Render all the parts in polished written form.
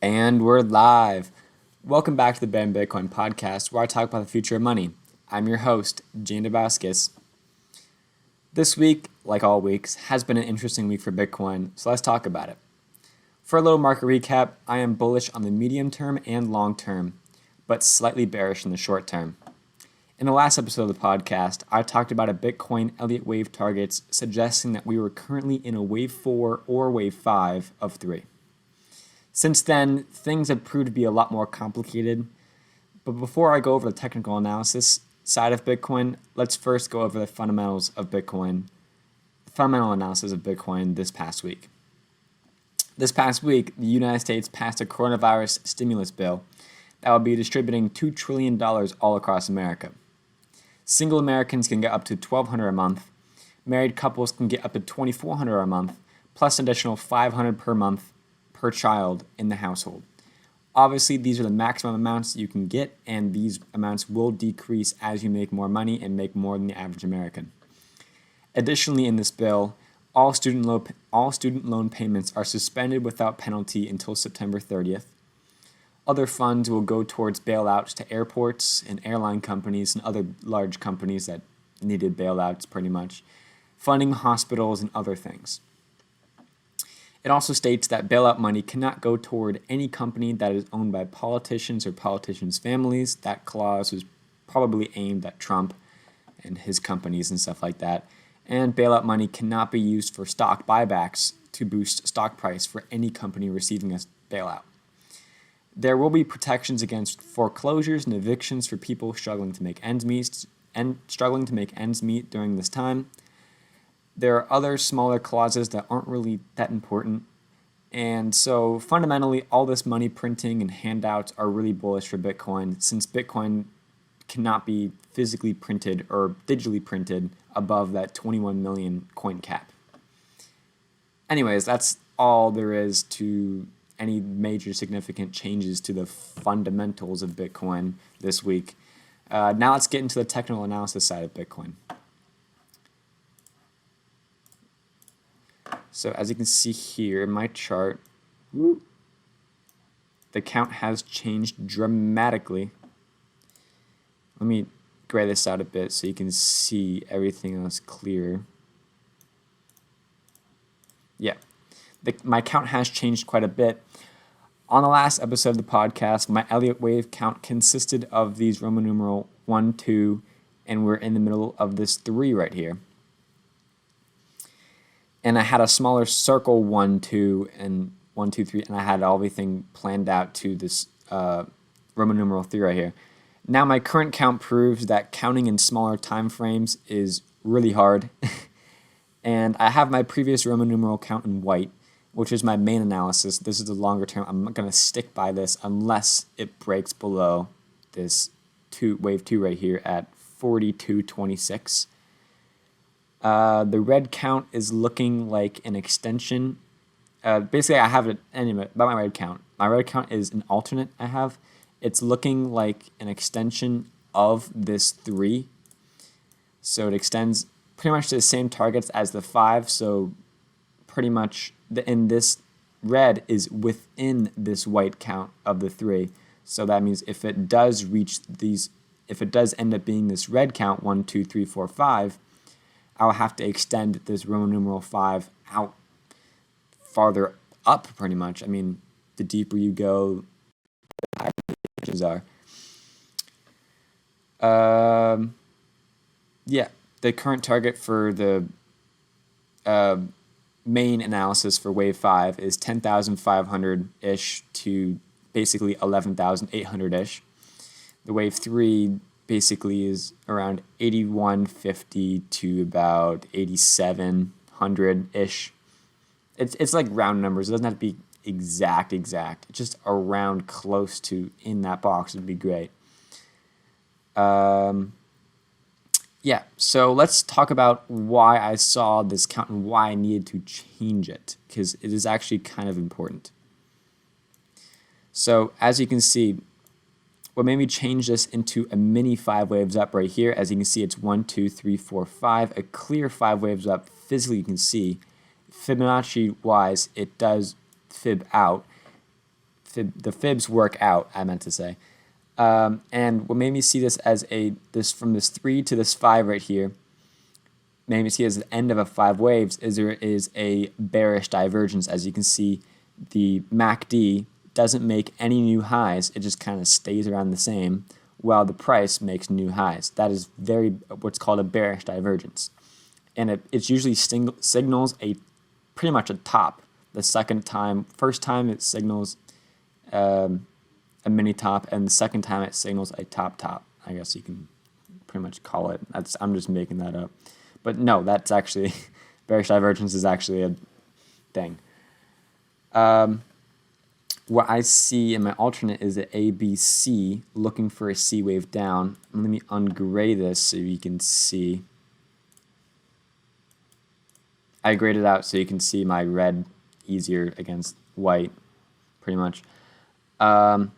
And we're live. Welcome back to the Ben Bitcoin podcast, where I talk about the future of money. I'm your host, Jane Dabaskis. This week, like all weeks, has been an interesting week for Bitcoin, so let's talk about it. For a little market recap, I am bullish on the medium term and long term, but slightly bearish in the short term. In the last episode of the podcast, I talked about a Bitcoin Elliott wave targets suggesting that we were currently in a wave 4 or wave 5 of 3. Since then, things have proved to be a lot more complicated. But before I go over the technical analysis side of Bitcoin, let's first go over the fundamentals of Bitcoin, the fundamental analysis of Bitcoin this past week. This past week, the United States passed a coronavirus stimulus bill that will be distributing $2 trillion all across America. Single Americans can get up to $1,200 a month. Married couples can get up to $2,400 a month, plus an additional $500 per month per child in the household. Obviously, these are the maximum amounts you can get, and these amounts will decrease as you make more money and make more than the average American. Additionally, in this bill, all student loan payments are suspended without penalty until September 30th. Other funds will go towards bailouts to airports and airline companies and other large companies that needed bailouts pretty much, funding hospitals and other things. It also states that bailout money cannot go toward any company that is owned by politicians or politicians' families. That clause was probably aimed at Trump and his companies and stuff like that. And bailout money cannot be used for stock buybacks to boost stock price for any company receiving a bailout. There will be protections against foreclosures and evictions for people struggling to make ends meet during this time. There are other smaller clauses that aren't really that important. And so fundamentally, all this money printing and handouts are really bullish for Bitcoin, since Bitcoin cannot be physically printed or digitally printed above that 21 million coin cap. Anyways, that's all there is to any major significant changes to the fundamentals of Bitcoin this week. Now let's get into the technical analysis side of Bitcoin. So as you can see here in my chart, the count has changed dramatically. Let me gray this out a bit so you can see everything else clear. Yeah, my count has changed quite a bit. On the last episode of the podcast, my Elliott wave count consisted of these Roman numeral 1, 2, and we're in the middle of this 3 right here. And I had a smaller circle 1, 2, and 1, 2, 3, and I had everything planned out to this Roman numeral 3 right here. Now my current count proves that counting in smaller time frames is really hard. And I have my previous Roman numeral count in white, which is my main analysis. This is the longer term. I'm not going to stick by this unless it breaks below this wave 2 right here at 42.26. The red count is looking like an extension. Basically, I have it anyway about my red count. My red count is an alternate I have. It's looking like an extension of this 3. So it extends pretty much to the same targets as the 5. So pretty much in this red is within this white count of the 3. So that means if it does reach these, if it does end up being this red count 1, 2, 3, 4, 5. I'll have to extend this Roman numeral 5 out farther up pretty much. I mean, the deeper you go, the higher the chances are. Yeah, the current target for the main analysis for wave 5 is 10,500-ish to basically 11,800-ish. The wave 3 basically is around 8150 to about 8700-ish. It's like round numbers. It doesn't have to be exact. It's just around close to in that box would be great. Yeah, so let's talk about why I saw this count and why I needed to change it, because it is actually kind of important. So as you can see, what made me change this into a mini 5 waves up right here, as you can see, it's 1, 2, 3, 4, 5, a clear 5 waves up. Physically, you can see Fibonacci-wise, it does fib out. the fibs work out, I meant to say. And what made me see this as from this 3 to this 5 right here, made me see as the end of a 5 waves, is there is a bearish divergence. As you can see, the MACD doesn't make any new highs. It just kind of stays around the same while the price makes new highs. That is what's called a bearish divergence. And it usually signals pretty much a top. First time it signals a mini top, and the second time it signals a top. I guess you can pretty much call it. I'm just making that up. But no, that's actually, bearish divergence is actually a thing. What I see in my alternate is an ABC looking for a C wave down. Let me ungray this so you can see. I grayed it out so you can see my red easier against white, pretty much. What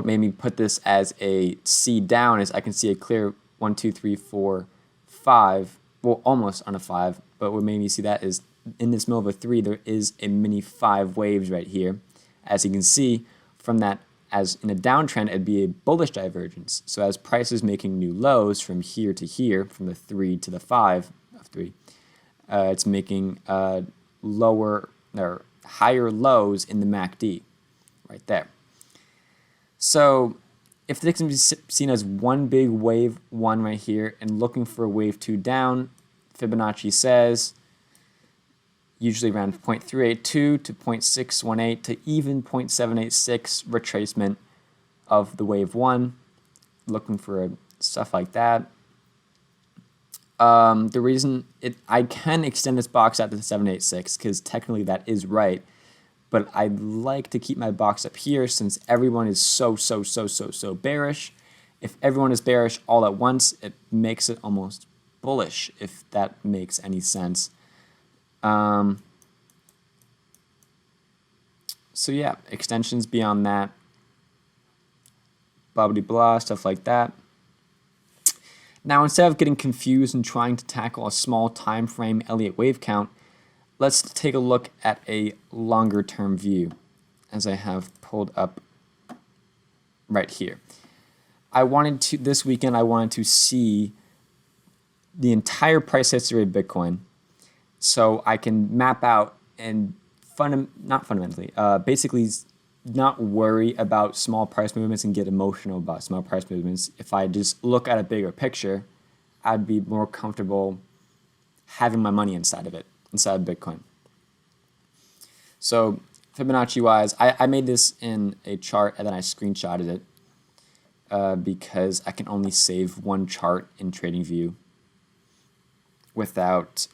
made me put this as a C down is I can see a clear 1, 2, 3, 4, 5, well, almost on a 5, but what made me see that is in this middle of a 3, there is a mini 5 waves right here. As you can see from that, as in a downtrend, it'd be a bullish divergence. So as price is making new lows from here to here, from the 3 to the 5 of 3, it's making lower or higher lows in the MACD right there. So if this can be seen as one big wave 1 right here and looking for a wave 2 down, Fibonacci says usually around 0.382 to 0.618 to even 0.786 retracement of the wave 1, looking for stuff like that. The reason I can extend this box out to 786 because technically that is right, but I'd like to keep my box up here since everyone is so bearish. If everyone is bearish all at once, it makes it almost bullish, if that makes any sense. So yeah, extensions beyond that, blah blah blah, stuff like that. Now, instead of getting confused and trying to tackle a small time frame Elliott wave count, let's take a look at a longer term view, as I have pulled up right here. This weekend, I wanted to see the entire price history of Bitcoin so I can map out and basically not worry about small price movements and get emotional about small price movements. If I just look at a bigger picture, I'd be more comfortable having my money inside of Bitcoin. So Fibonacci wise, I made this in a chart and then I screenshotted it because I can only save one chart in TradingView without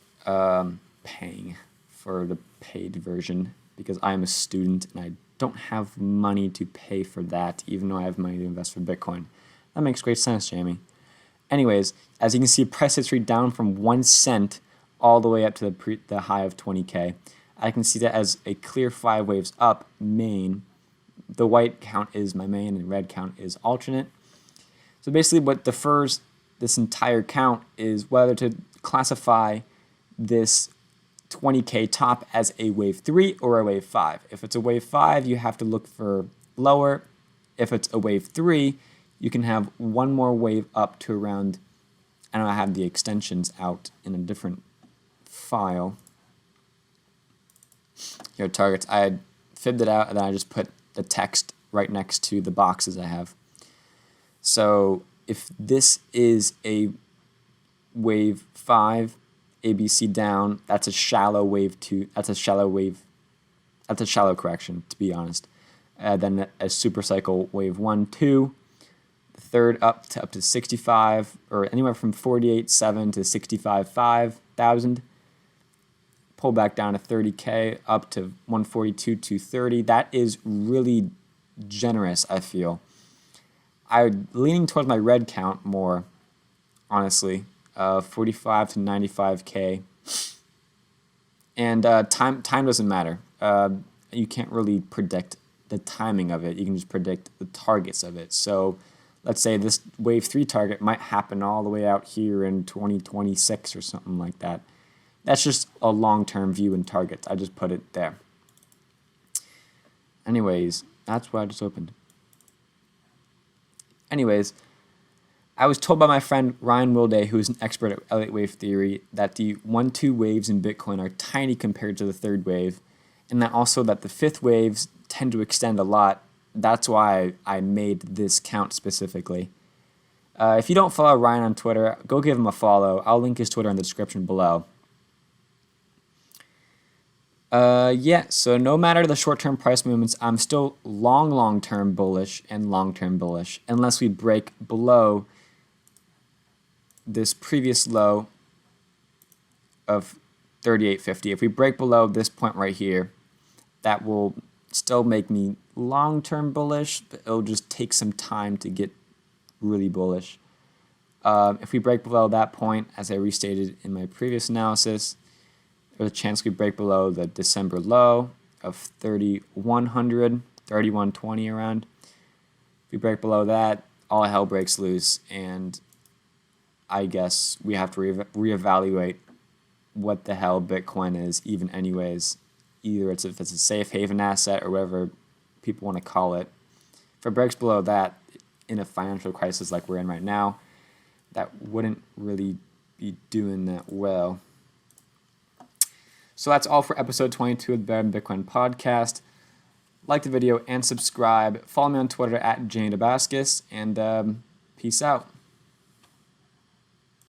paying for the paid version, because I am a student and I don't have money to pay for that, even though I have money to invest for Bitcoin. That makes great sense, Jamie. Anyways, as you can see, price history down from 1 cent all the way up to the high of 20K. I can see that as a clear 5 waves up main. The white count is my main and red count is alternate. So basically what defers this entire count is whether to classify this 20K top as a wave 3 or a wave 5. If it's a wave 5, you have to look for lower. If it's a wave 3, you can have one more wave up to around, I know I have the extensions out in a different file. Here are targets. I had fibbed it out and then I just put the text right next to the boxes I have. So if this is a wave 5, ABC down, that's a shallow wave 2. That's a shallow correction, to be honest. Then a super cycle wave 1, 2. The third up to 65, or anywhere from 48.7 to 65.5,000. Pull back down to 30K, up to 142, 230. That is really generous, I feel. I'm leaning towards my red count more, honestly. 45 to 95K. And time doesn't matter. You can't really predict the timing of it. You can just predict the targets of it. So let's say this wave 3 target might happen all the way out here in 2026 or something like that. That's just a long-term view in targets. I just put it there. Anyways, that's what I just opened. Anyways, I was told by my friend Ryan Wilday, who is an expert at Elliott wave theory, that the 1-2 waves in Bitcoin are tiny compared to the third wave, and that also that the fifth waves tend to extend a lot. That's why I made this count specifically. If you don't follow Ryan on Twitter, go give him a follow. I'll link his Twitter in the description below. So no matter the short-term price movements, I'm still long-term bullish and long-term bullish unless we break below this previous low of 38.50. If we break below this point right here, that will still make me long-term bullish, but it'll just take some time to get really bullish. If we break below that point, as I restated in my previous analysis, there's a chance we break below the December low of 3,100, 3,120 around. If we break below that, all hell breaks loose, and I guess we have to reevaluate what the hell Bitcoin is even anyways. Either if it's a safe haven asset or whatever people want to call it. If it breaks below that in a financial crisis like we're in right now, that wouldn't really be doing that well. So that's all for episode 22 of the Bear and Bitcoin podcast. Like the video and subscribe. Follow me on Twitter at JaneDabaskis, and peace out.